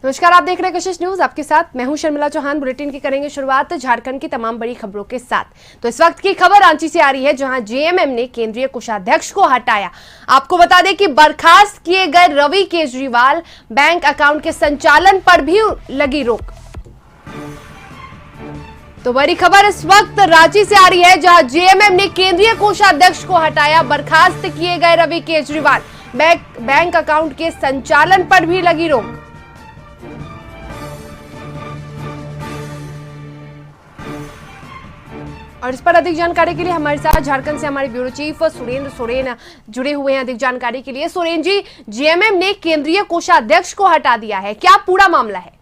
नमस्कार, आप देख रहे हैं कशिश न्यूज। आपके साथ मैं हूं शर्मिला चौहान। बुलेटिन की करेंगे शुरुआत झारखंड की तमाम बड़ी खबरों के साथ। तो इस वक्त की खबर रांची से आ रही है, जहां जेएमएम ने केंद्रीय कोषाध्यक्ष को हटाया। आपको बता दें कि बर्खास्त किए गए रवि केजरीवाल बैंक अकाउंट के संचालन पर भी लगी रोक। तो बड़ी खबर इस वक्त रांची से आ रही है, जहां जेएमएम ने केंद्रीय कोषाध्यक्ष को हटाया। बर्खास्त किए गए रवि केजरीवाल बैंक अकाउंट के संचालन पर भी लगी रोक। और इस पर अधिक जानकारी के लिए हमारे साथ झारखंड से हमारे ब्यूरो चीफ सुरेंद्र सोरेन जुड़े हुए हैं अधिक जानकारी के लिए। सोरेन जी, जेएमएम ने केंद्रीय कोषाध्यक्ष को हटा दिया है, क्या पूरा मामला है?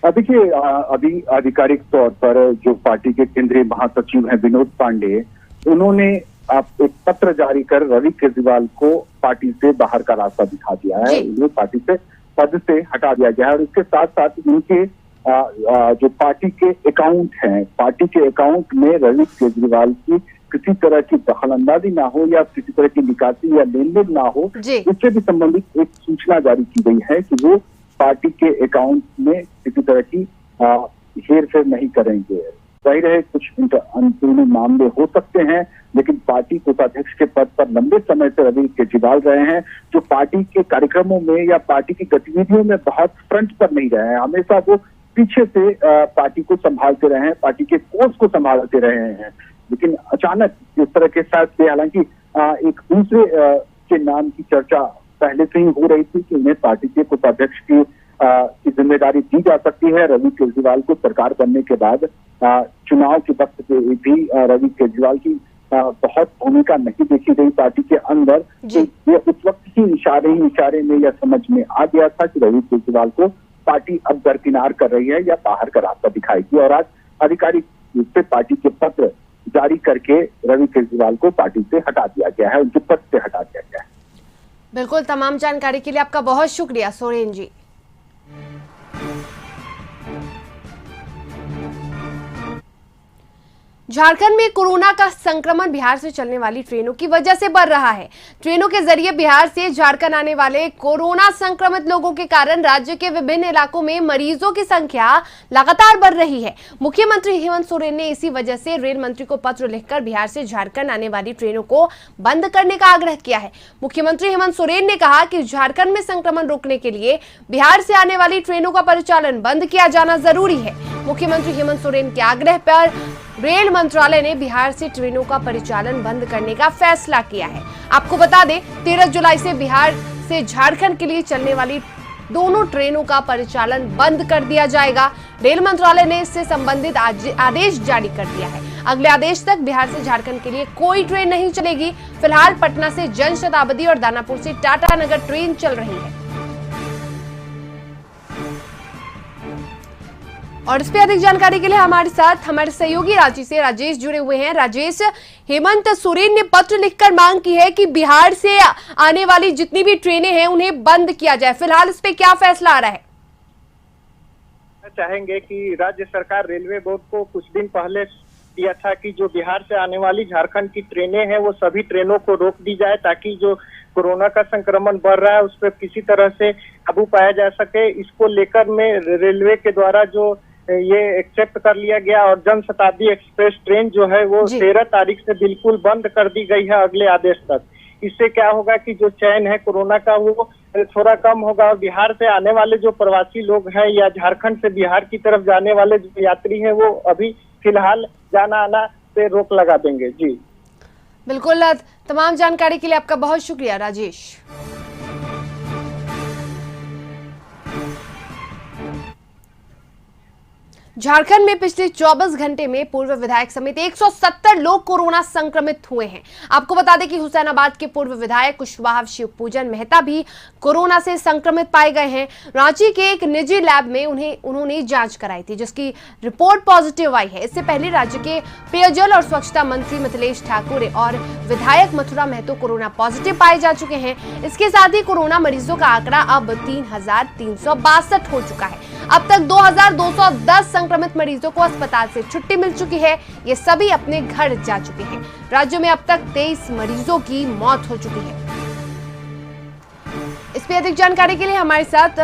देखिए, अभी आधिकारिक तौर पर जो पार्टी के केंद्रीय महासचिव हैं विनोद पांडे, उन्होंने एक पत्र जारी कर रवि केजरीवाल को पार्टी से बाहर का रास्ता दिखा दिया है। उन्हें पार्टी से पद से हटा दिया गया है और इसके साथ साथ उनके जो पार्टी के अकाउंट हैं, पार्टी के अकाउंट में रवि केजरीवाल की किसी तरह की दखलंदाजी ना हो या किसी तरह की निकासी या लेन देन ना हो, इससे भी संबंधित एक सूचना जारी की गई है कि वो पार्टी के अकाउंट में किसी तरह की हेर फेर नहीं करेंगे। जाहिर है कुछ अंदरूनी मामले हो सकते हैं, लेकिन पार्टी कोषाध्यक्ष के पद पर लंबे समय से रवि केजरीवाल रहे हैं, जो पार्टी के कार्यक्रमों में या पार्टी की गतिविधियों में बहुत फ्रंट पर नहीं रहे हैं। हमेशा वो पीछे से पार्टी को संभालते रहे हैं, पार्टी के कोर्स को संभालते रहे हैं। लेकिन अचानक इस तरह के फैसले, हालांकि एक दूसरे के नाम की चर्चा पहले से ही हो रही थी कि उन्हें पार्टी के कोषाध्यक्ष की जिम्मेदारी दी जा सकती है। रवि केजरीवाल को सरकार बनने के बाद चुनाव के वक्त पे भी रवि केजरीवाल की बहुत भूमिका नहीं देखी गई पार्टी के अंदर। ये उस वक्त ही इशारे में यह समझ में आ गया था कि रवि केजरीवाल को पार्टी अब दरकिनार कर रही है या बाहर का रास्ता दिखाएगी, और आज आधिकारिक रूप से पार्टी के पत्र जारी करके रवि केजरीवाल को पार्टी से हटा दिया गया है, उनके पद से हटा दिया गया है। बिल्कुल, तमाम जानकारी के लिए आपका बहुत शुक्रिया सोरेन जी। झारखंड में कोरोना का संक्रमण बिहार से चलने वाली ट्रेनों की वजह से बढ़ रहा है। ट्रेनों के जरिए बिहार से झारखंड आने वाले कोरोना संक्रमित लोगों के कारण राज्य के विभिन्न इलाकों में मरीजों की संख्या लगातार बढ़ रही है। मुख्यमंत्री हेमंत सोरेन ने इसी वजह से रेल मंत्री को पत्र लिखकर बिहार से झारखंड आने वाली ट्रेनों को बंद करने का आग्रह किया है। मुख्यमंत्री हेमंत सोरेन ने कहा कि झारखंड में संक्रमण रोकने के लिए बिहार से आने वाली ट्रेनों का परिचालन बंद किया जाना जरूरी है। मुख्यमंत्री हेमंत सोरेन के आग्रह पर रेल मंत्रालय ने बिहार से ट्रेनों का परिचालन बंद करने का फैसला किया है। आपको बता दें, 13 जुलाई से बिहार से झारखंड के लिए चलने वाली दोनों ट्रेनों का परिचालन बंद कर दिया जाएगा। रेल मंत्रालय ने इससे संबंधित आदेश जारी कर दिया है। अगले आदेश तक बिहार से झारखंड के लिए कोई ट्रेन नहीं चलेगी। फिलहाल पटना से जन शताब्दी और दानापुर से टाटा नगर ट्रेन चल रही है। और इस पे अधिक जानकारी के लिए हमारे साथ हमारे सहयोगी रांची से राजेश जुड़े हुए हैं। राजेश, हेमंत सोरेन ने पत्र लिखकर मांग की है कि बिहार से आने वाली जितनी भी ट्रेनें हैं उन्हें बंद किया जाए। फिलहाल इस पे क्या फैसला आ रहा है? चाहेंगे कि राज्य सरकार रेलवे बोर्ड को कुछ दिन पहले दिया था कि जो बिहार से आने वाली झारखंड की ट्रेनें हैं वो सभी ट्रेनों को रोक दी जाए, ताकि जो कोरोना का संक्रमण बढ़ रहा है उस पर किसी तरह से काबू पाया जा सके। इसको लेकर में रेलवे के द्वारा जो ये एक्सेप्ट कर लिया गया और जन शताब्दी एक्सप्रेस ट्रेन जो है वो 13 तारीख से बिल्कुल बंद कर दी गई है अगले आदेश तक। इससे क्या होगा कि जो चैन है कोरोना का वो थोड़ा कम होगा और बिहार से आने वाले जो प्रवासी लोग हैं या झारखंड से बिहार की तरफ जाने वाले जो यात्री हैं वो अभी फिलहाल जाना आना पे रोक लगा देंगे। जी बिल्कुल, तमाम जानकारी के लिए आपका बहुत शुक्रिया राजेश। झारखंड में पिछले 24 घंटे में पूर्व विधायक समेत 170 लोग कोरोना संक्रमित हुए हैं। आपको बता दें कि हुसैनाबाद के पूर्व विधायक कुशवाहा शिवपूजन मेहता भी कोरोना से संक्रमित पाए गए हैं। रांची के एक निजी लैब में उन्होंने जांच कराई थी, जिसकी रिपोर्ट पॉजिटिव आई है। इससे पहले राज्य के पेयजल और स्वच्छता मंत्री मिथिलेश ठाकुर और विधायक मथुरा महतो कोरोना पॉजिटिव पाए जा चुके हैं। इसके साथ ही कोरोना मरीजों का आंकड़ा अब 3,362 हो चुका है। अब तक 2,210 संक्रमित मरीजों को अस्पताल से छुट्टी मिल चुकी है। ये सभी अपने घर जा चुके हैं। राज्य में अब तक 23 मरीजों की मौत हो चुकी है। इस पे अधिक जानकारी के लिए हमारे साथ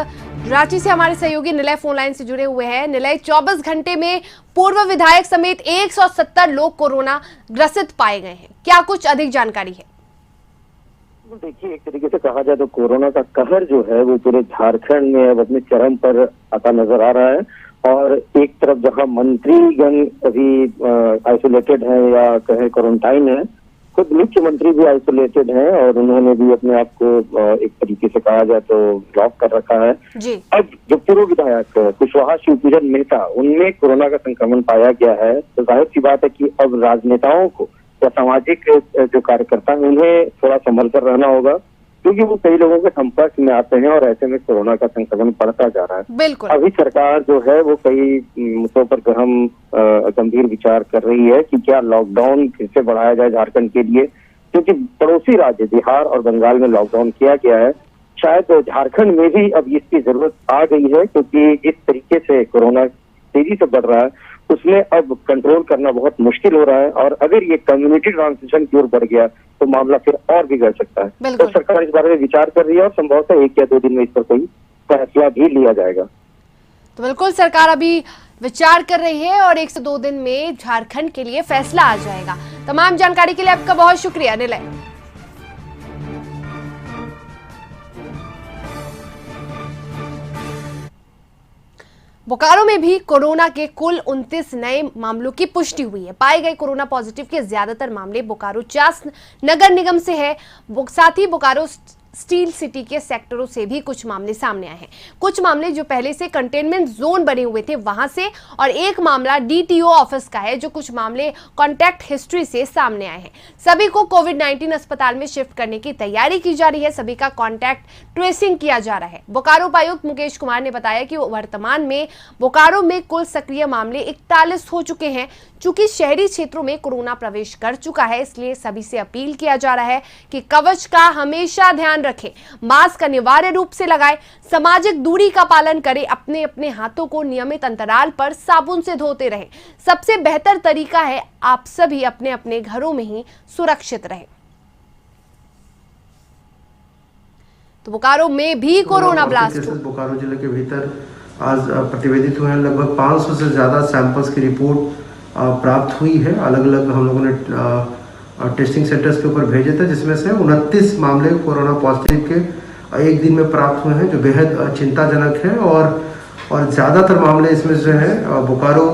रांची से हमारे सहयोगी निलय फोन लाइन से जुड़े हुए हैं। निलय, 24 घंटे में पूर्व विधायक समेत 170 लोग कोरोना ग्रसित पाए गए हैं, क्या कुछ अधिक जानकारी है? देखिए, एक तरीके से कहा जाए तो कोरोना का कहर जो है वो पूरे झारखंड में अब अपने चरम पर आता नजर आ रहा है। और एक तरफ जहां मंत्रीगण अभी आइसोलेटेड हैं या कहें क्वारंटाइन है, खुद मुख्यमंत्री भी आइसोलेटेड हैं और उन्होंने भी अपने आप को एक तरीके से कहा जाए तो लॉक कर रखा है जी। अब जो पूर्व विधायक कुशवाहा शिवपूजन मेहता, उनमें कोरोना का संक्रमण पाया गया है, तो जाहिर सी बात है कि अब राजनेताओं को या सामाजिक जो कार्यकर्ता है उन्हें थोड़ा संभल कर रहना होगा, क्योंकि वो कई लोगों के संपर्क में आते हैं और ऐसे में कोरोना का संक्रमण बढ़ता जा रहा है। बिल्कुल। अभी सरकार जो है वो कई मुद्दों पर गंभीर विचार कर रही है कि क्या लॉकडाउन फिर से बढ़ाया जाए झारखंड के लिए, क्योंकि पड़ोसी राज्य बिहार और बंगाल में लॉकडाउन किया गया है। शायद झारखंड में भी अब इसकी जरूरत आ गई है, क्योंकि जिस तरीके से कोरोना तेजी से बढ़ रहा है उसमें अब कंट्रोल करना बहुत मुश्किल हो रहा है। और अगर ये कम्युनिटी ट्रांसमिशन की ओर बढ़ गया तो मामला फिर और बिगड़ सकता है। तो सरकार इस बारे में विचार कर रही है और संभवतः 1 या 2 दिन में इस पर कोई फैसला भी लिया जाएगा। तो बिल्कुल सरकार अभी विचार कर रही है और 1 से 2 दिन में झारखंड के लिए फैसला आ जाएगा। तमाम जानकारी के लिए आपका बहुत शुक्रिया निलय। बोकारो में भी कोरोना के कुल 29 नए मामलों की पुष्टि हुई है। पाए गए कोरोना पॉजिटिव के ज्यादातर मामले बोकारो चास नगर निगम से है। साथ ही बोकारो स्टील सिटी के सेक्टरों से भी कुछ मामले सामने आए हैं। कुछ मामले जो पहले से कंटेनमेंट जोन बने हुए थे वहां से, और एक मामला डीटीओ ऑफिस का है, जो कुछ मामले कॉन्टैक्ट हिस्ट्री से सामने आए हैं। सभी को कोविड-19 अस्पताल में शिफ्ट करने की तैयारी की जा रही है। सभी का कॉन्टैक्ट ट्रेसिंग किया जा रहा है। बोकारो उपायुक्त मुकेश कुमार ने बताया कि वर्तमान में बोकारो में कुल सक्रिय मामले 41 हो चुके हैं। चूंकि शहरी क्षेत्रों में कोरोना प्रवेश कर चुका है, इसलिए सभी से अपील किया जा रहा है कि कवच का हमेशा ध्यान रखें, मास्क अनिवार्य रूप से लगाएं, सामाजिक दूरी का पालन करें, अपने अपने हाथों को नियमित अंतराल पर साबुन से धोते रहें। सबसे बेहतर तरीका है आप सभी अपने अपने घरों में ही सुरक्षित रहें। तो बोकारो में भी कोरोना ब्लास्ट बोकारो जिले के भीतर आज प्रतिवेदित हुए हैं। लगभग 500 से ज्यादा सैंपल्स की रिपोर्ट प्राप्त हुई है। अलग अलग हम लोगों ने टेस्टिंग सेंटर्स के ऊपर भेजे थे, जिसमें से 29 मामले कोरोना पॉजिटिव के एक दिन में प्राप्त हुए हैं, जो बेहद चिंताजनक है। और ज़्यादातर मामले इसमें से हैं बोकारो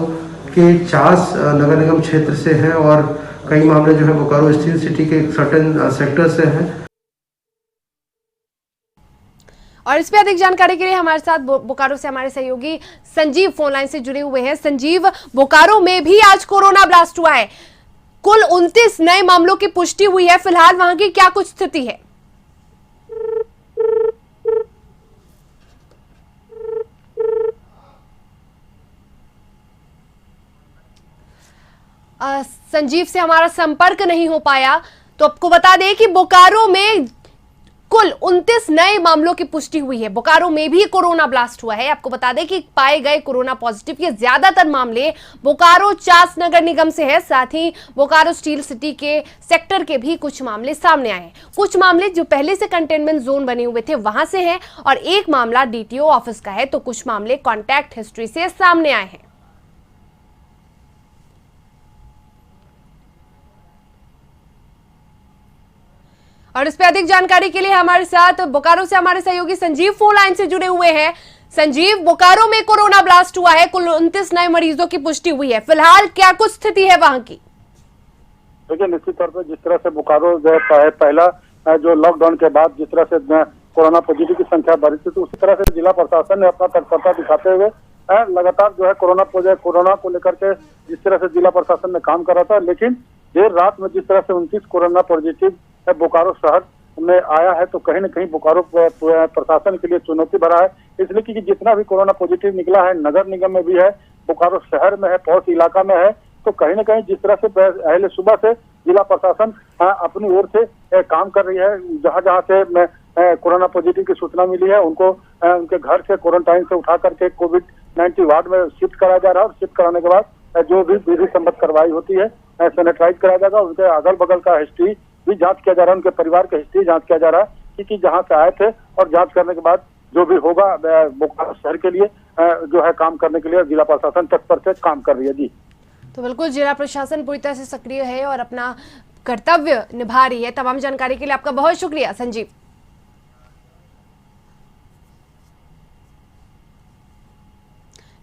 के चास नगर निगम क्षेत्र से हैं, और कई मामले जो है बोकारो स्टील सिटी के सर्टेन सेक्टर से हैं। और इस पे अधिक जानकारी के लिए हमारे साथ बोकारो से हमारे सहयोगी संजीव फोन लाइन से जुड़े हुए हैं। संजीव, बोकारो में भी आज कोरोना ब्लास्ट हुआ है। कुल 29 नए मामलों की पुष्टि हुई है। फिलहाल वहां की क्या कुछ स्थिति है? संजीव से हमारा संपर्क नहीं हो पाया, तो आपको बता दें कि बोकारो में कुल 29 नए मामलों की पुष्टि हुई है। बोकारो में भी कोरोना ब्लास्ट हुआ है। आपको बता दें कि पाए गए कोरोना पॉजिटिव के ज्यादातर मामले बोकारो चास नगर निगम से है। साथ ही बोकारो स्टील सिटी के सेक्टर के भी कुछ मामले सामने आए हैं। कुछ मामले जो पहले से कंटेनमेंट जोन बने हुए थे वहां से हैं, और एक मामला डीटीओ ऑफिस का है। तो कुछ मामले कॉन्टैक्ट हिस्ट्री से सामने आए हैं। और इस पे अधिक जानकारी के लिए हमारे साथ बोकारो से हमारे सहयोगी संजीव फोन लाइन से जुड़े हुए हैं। संजीव, बोकारो में कोरोना ब्लास्ट हुआ है, कुल 29 नए मरीजों की पुष्टि हुई है। फिलहाल क्या कुछ स्थिति है वहां की? देखिए, निश्चित तौर पर जिस तरह से बोकारो जो है पहला जो लॉकडाउन के बाद जिस तरह से कोरोना पॉजिटिव की संख्या बढ़ी थी, तो उसी तरह से जिला प्रशासन ने अपना तत्परता दिखाते हुए लगातार जो है कोरोना को लेकर के जिस तरह से जिला प्रशासन ने काम कर रहा था। लेकिन देर रात में जिस तरह से 29 कोरोना पॉजिटिव बोकारो शहर में आया है, तो कहीं न कहीं बोकारो प्रशासन के लिए चुनौती भरा है। इसलिए कि जितना भी कोरोना पॉजिटिव निकला है नगर निगम में भी है, बोकारो शहर में है, पड़ोस इलाका में है। तो कहीं न कहीं जिस तरह से पहले सुबह से जिला प्रशासन अपनी ओर से काम कर रही है। जहां जहां से कोरोना पॉजिटिव की सूचना मिली है, उनको उनके घर से क्वारंटाइन से उठा करके कोविड-19 वार्ड में शिफ्ट कराया जा रहा है। और शिफ्ट कराने के बाद जो भी विधि सम्मत कार्रवाई होती है सैनिटाइज कराया जाएगा। उनके अगल बगल का हिस्ट्री भी जांच किया जा रहा है, उनके परिवार का हिस्ट्री जांच किया जा रहा है कि जहां से आए थे, और जांच करने के बाद जो भी होगा बोकारो शहर के लिए जो है काम करने के लिए जिला प्रशासन तत्पर से काम कर रही है। जी तो बिल्कुल जिला प्रशासन पूरी तरह से सक्रिय है और अपना कर्तव्य निभा रही है। तमाम जानकारी के लिए आपका बहुत शुक्रिया संजीव।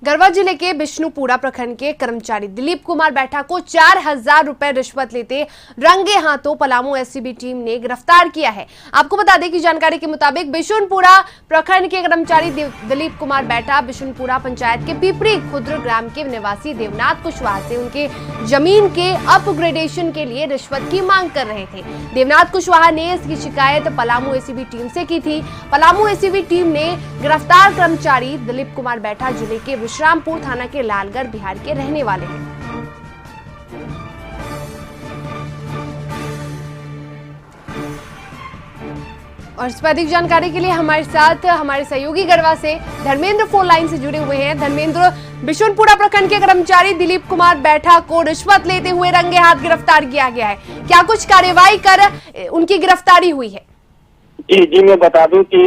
गढ़वा जिले के बिष्णुपुरा प्रखंड के कर्मचारी दिलीप कुमार बैठा को 4000 रुपए रिश्वत लेते रंगे हाथों पलामू एससीबी टीम ने गिरफ्तार किया है। आपको बता दें कि जानकारी के मुताबिक बिशुनपुरा प्रखंड के कर्मचारी दिलीप कुमार बैठा बिशुनपुरा पंचायत के पिपरी खुद्र ग्राम के निवासी देवनाथ कुशवाहा से उनके जमीन के अपग्रेडेशन के लिए रिश्वत की मांग कर रहे थे। देवनाथ कुशवाहा ने इसकी शिकायत पलामू एसीबी टीम से की थी। पलामू एसीबी टीम ने गिरफ्तार कर्मचारी दिलीप कुमार बैठा जिले के विश्रामपुर थाना के लालगढ़ बिहार के रहने वाले हैं। और इस पर अधिक जानकारी के लिए हमारे साथ हमारे सहयोगी गढ़वा से धर्मेंद्र फोन लाइन से जुड़े हुए हैं। धर्मेंद्र, बिशुनपुरा प्रखंड के कर्मचारी दिलीप कुमार बैठा को रिश्वत लेते हुए रंगे हाथ गिरफ्तार किया गया है। क्या कुछ कार्रवाई कर उनकी गिरफ्तारी हुई है? जी मैं बता दूं कि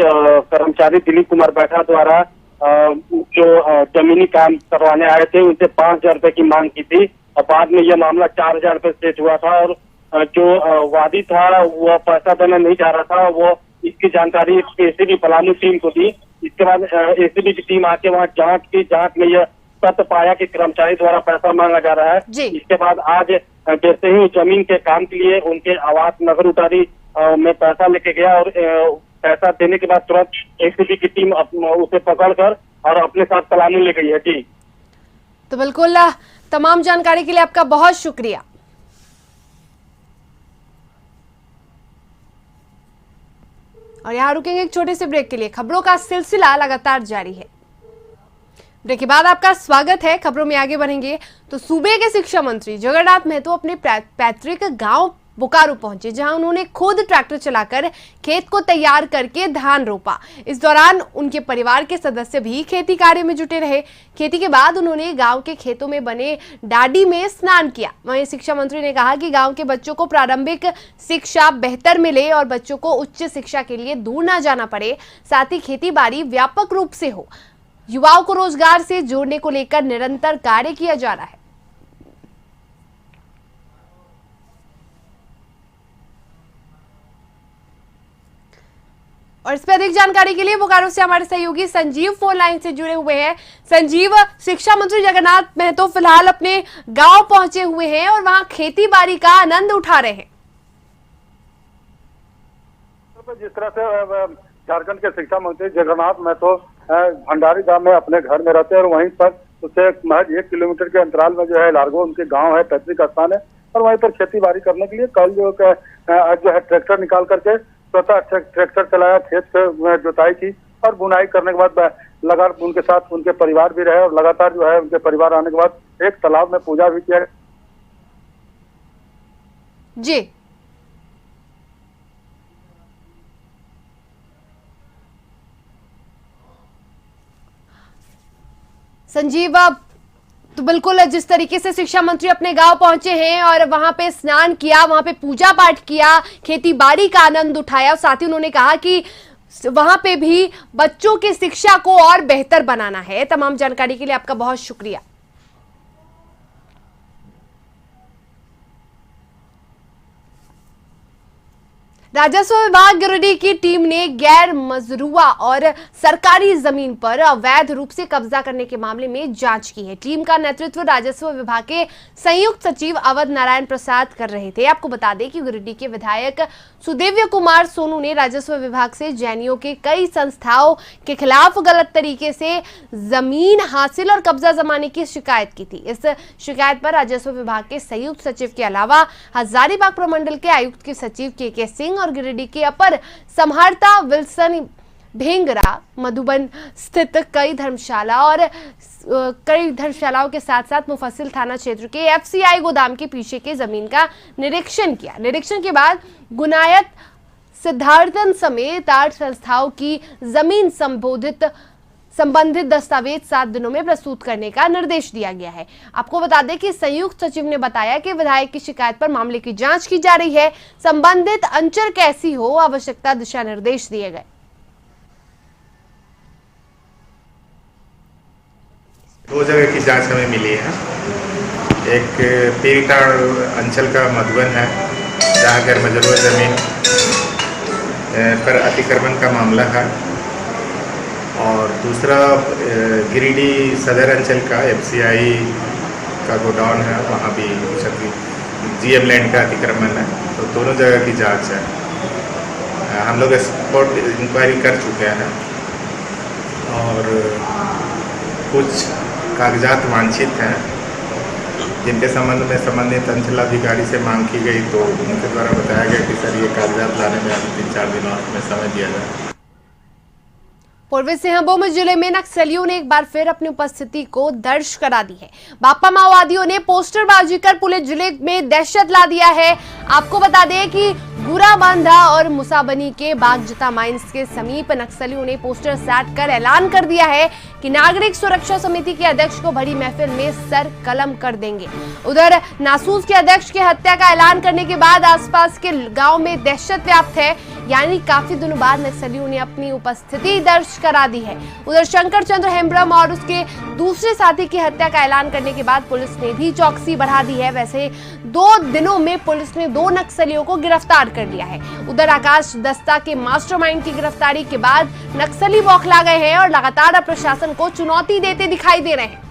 कर्मचारी दिलीप कुमार बैठा द्वारा जो जमीनी काम करवाने आए थे उनसे 5000 रुपए की मांग की थी और बाद में यह मामला 4000 रुपए से हुआ था और जो वादी था वो पैसा देना नहीं चाह रहा था। वो इसकी जानकारी एसीबी पलामू टीम को दी। इसके बाद एसीबी की टीम आके वहाँ जांच में यह सत्य पाया कि कर्मचारी द्वारा पैसा मांगा जा रहा है। इसके बाद आज जैसे ही जमीन के काम के लिए उनके आवास नगर उतारी में पैसा लेके गया और पैसा देने के बाद तुरंत एसीबी की टीम उसे पकड़कर और अपने साथ पलामू ले गई है। जी तो बिल्कुल तमाम जानकारी के लिए आपका बहुत शुक्रिया। और यहाँ रुकेंगे एक छोटे से ब्रेक के लिए। खबरों का सिलसिला लगातार जारी है। ब्रेक के बाद आपका स्वागत है। खबरों में आगे बढ़ेंगे तो सूबे के शिक्षा मंत्री जगन्नाथ महतो अपने पैतृक गांव बोकारो पहुंचे, जहां उन्होंने खुद ट्रैक्टर चलाकर खेत को तैयार करके धान रोपा। इस दौरान उनके परिवार के सदस्य भी खेती कार्य में जुटे रहे। खेती के बाद उन्होंने गांव के खेतों में बने डाडी में स्नान किया। वहीं शिक्षा मंत्री ने कहा कि गांव के बच्चों को प्रारंभिक शिक्षा बेहतर मिले और बच्चों को उच्च शिक्षा के लिए दूर न जाना पड़े, साथ ही खेती बाड़ी व्यापक रूप से हो। युवाओं को रोजगार से जोड़ने को लेकर निरंतर कार्य किया जा रहा है। और इस पर अधिक जानकारी के लिए बोकारो से हमारे सहयोगी संजीव फोन लाइन से जुड़े हुए हैं। संजीव, शिक्षा मंत्री जगन्नाथ महतो फिलहाल अपने गांव पहुंचे हुए हैं और वहां खेती बाड़ी का आनंद उठा रहे हैं। जिस तरह से झारखंड के शिक्षा मंत्री जगन्नाथ महतो भंडारी गांव में अपने घर में रहते हैं और वहीं पर उससे महज 1 किलोमीटर के अंतराल में जो है लारगो उनके गांव है, पैतृक स्थान है और वहीं पर खेती बाड़ी करने के लिए कल जो है ट्रैक्टर निकाल करके स्वतः ट्रैक्टर चलाया, खेत से जुताई की और बुनाई करने के बाद लगातार उनके साथ उनके परिवार भी रहे और लगातार जो है उनके परिवार आने के बाद एक तालाब में पूजा भी किया। जी संजीव, तो बिल्कुल जिस तरीके से शिक्षा मंत्री अपने गांव पहुंचे हैं और वहां पे स्नान किया, वहां पे पूजा पाठ किया, खेती बाड़ी का आनंद उठाया और साथ ही उन्होंने कहा कि वहां पे भी बच्चों की शिक्षा को और बेहतर बनाना है। तमाम जानकारी के लिए आपका बहुत शुक्रिया। राजस्व विभाग गिरिडीह की टीम ने गैर मजरूआ और सरकारी जमीन पर अवैध रूप से कब्जा करने के मामले में जांच की है। टीम का नेतृत्व राजस्व विभाग के संयुक्त सचिव अवध नारायण प्रसाद कर रहे थे। आपको बता दें कि गिरिडीह के विधायक सुदेव्य कुमार सोनू ने राजस्व विभाग से जैनियों के कई संस्थाओं के खिलाफ गलत तरीके से जमीन हासिल और कब्जा जमाने की शिकायत की थी। इस शिकायत पर राजस्व विभाग के संयुक्त सचिव के अलावा हजारीबाग प्रमंडल के आयुक्त के सचिव के सिंह और गिरिडीह के अपर समहर्ता विल्सन भेंगरा, मधुबन स्थित कई धर्मशालाओं के साथ साथ मुफस्सिल थाना क्षेत्र के एफसीआई गोदाम के पीछे के जमीन का निरीक्षण किया। निरीक्षण के बाद गुनायत सिद्धार्थन समेत 8 संस्थाओं की जमीन संबंधित दस्तावेज 7 दिनों में प्रस्तुत करने का निर्देश दिया गया है। आपको बता दें कि संयुक्त सचिव ने बताया कि विधायक की शिकायत पर मामले की जांच की जा रही है। संबंधित अंचल कैसी हो, आवश्यकता दिशा निर्देश दिए गए। दो जगह की जांच हमें मिली है। एक पीरीटाड़ अंचल का मधुबन है, जहाँ घर मजरूह ज़मीन पर अतिक्रमण का मामला है, और दूसरा गिरिडीह सदर अंचल का FCI का गोडाउन है, वहाँ भी GM लैंड का अतिक्रमण है। तो दोनों जगह की जांच है। हम लोग स्पॉट इंक्वायरी कर चुके हैं और कुछ कागजात वांछित हैं, जिनके संबंध में संबंधित अंचलाधिकारी से मांग की गई, तो उनके द्वारा बताया गया कि सर ये कागजात लाने में अभी 3-4 दिनों में समय दिया जाए। पूर्वी सिंहभूम जिले में नक्सलियों ने एक बार फिर अपनी उपस्थिति को दर्ज करा दी है। बापा माओवादियों ने पोस्टरबाजी कर पूरे जिले में दहशत ला दिया है। आपको बता दें कि गुराबांधा और मुसाबनी के बागजता माइंस के समीप नक्सलियों ने पोस्टर साट कर ऐलान कर दिया है कि नागरिक सुरक्षा समिति के अध्यक्ष को बड़ी महफिल में सर कलम कर देंगे। उधर नासूस के अध्यक्ष की हत्या का ऐलान करने के बाद आसपास के गांव में दहशत व्याप्त है, यानी काफी दिनों बाद नक्सलियों ने अपनी उपस्थिति दर्ज करा दी है। उधर शंकर चंद्र हेम्ब्रम और उसके दूसरे साथी की हत्या का ऐलान करने के बाद पुलिस ने भी चौकसी बढ़ा दी है। वैसे 2 दिनों में पुलिस ने 2 नक्सलियों को गिरफ्तार कर लिया है। उधर आकाश दस्ता के मास्टरमाइंड की गिरफ्तारी के बाद नक्सली बौखला गए हैं और लगातार अब प्रशासन को चुनौती देते दिखाई दे रहे हैं।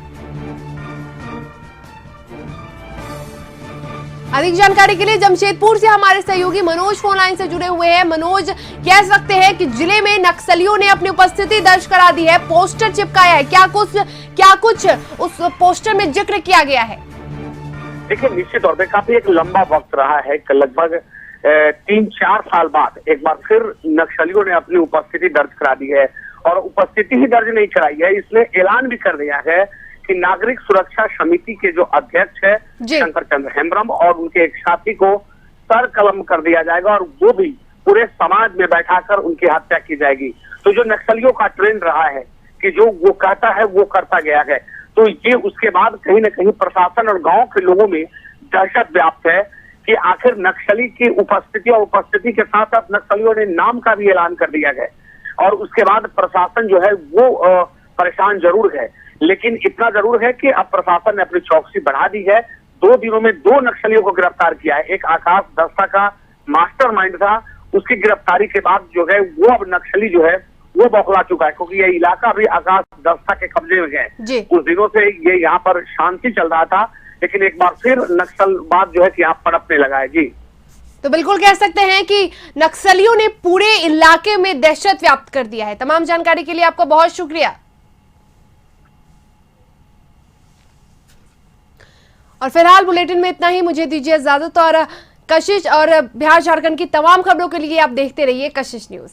अधिक जानकारी के लिए जमशेदपुर से हमारे सहयोगी मनोज फोन लाइन से जुड़े हुए हैं। मनोज, कह सकते हैं कि जिले में नक्सलियों ने अपनी उपस्थिति दर्ज करा दी है, पोस्टर चिपकाया है, क्या कुछ उस पोस्टर में जिक्र किया गया है? देखिए, निश्चित तौर पे काफी एक लंबा वक्त रहा है कि लगभग 3-4 साल बाद एक बार फिर नक्सलियों ने अपनी उपस्थिति दर्ज करा दी है, और उपस्थिति ही दर्ज नहीं कराई है, इसने ऐलान भी कर दिया है कि नागरिक सुरक्षा समिति के जो अध्यक्ष है शंकर चंद्र हेम्ब्रम और उनके एक साथी को सर कलम कर दिया जाएगा, और वो भी पूरे समाज में बैठाकर उनकी हत्या की जाएगी। तो जो नक्सलियों का ट्रेंड रहा है कि जो वो कहता है वो करता गया है, तो ये उसके बाद कहीं ना कहीं प्रशासन और गांव के लोगों में दहशत व्याप्त है कि आखिर नक्सली की उपस्थिति, और उपस्थिति के साथ साथ नक्सलियों ने नाम का भी ऐलान कर दिया है, और उसके बाद प्रशासन जो है वो परेशान जरूर है, लेकिन इतना जरूर है कि अब प्रशासन ने अपनी चौकसी बढ़ा दी है। 2 दिनों में 2 नक्सलियों को गिरफ्तार किया है। एक आकाश दस्ता का मास्टरमाइंड था, उसकी गिरफ्तारी के बाद जो है वो अब नक्सली जो है वो बौखला चुका है, क्योंकि ये इलाका भी आकाश दस्ता के कब्जे में है। कुछ दिनों से ये यहाँ पर शांति चल रहा था, लेकिन एक बार फिर नक्सलवाद जो है कि यहाँ पनपने लगा है। जी, तो बिल्कुल कह सकते हैं कि नक्सलियों ने पूरे इलाके में दहशत व्याप्त कर दिया है। तमाम जानकारी के लिए आपका बहुत शुक्रिया। और फिलहाल बुलेटिन में इतना ही, मुझे दीजिए इजाजत, और कशिश और बिहार झारखंड की तमाम खबरों के लिए आप देखते रहिए कशिश न्यूज।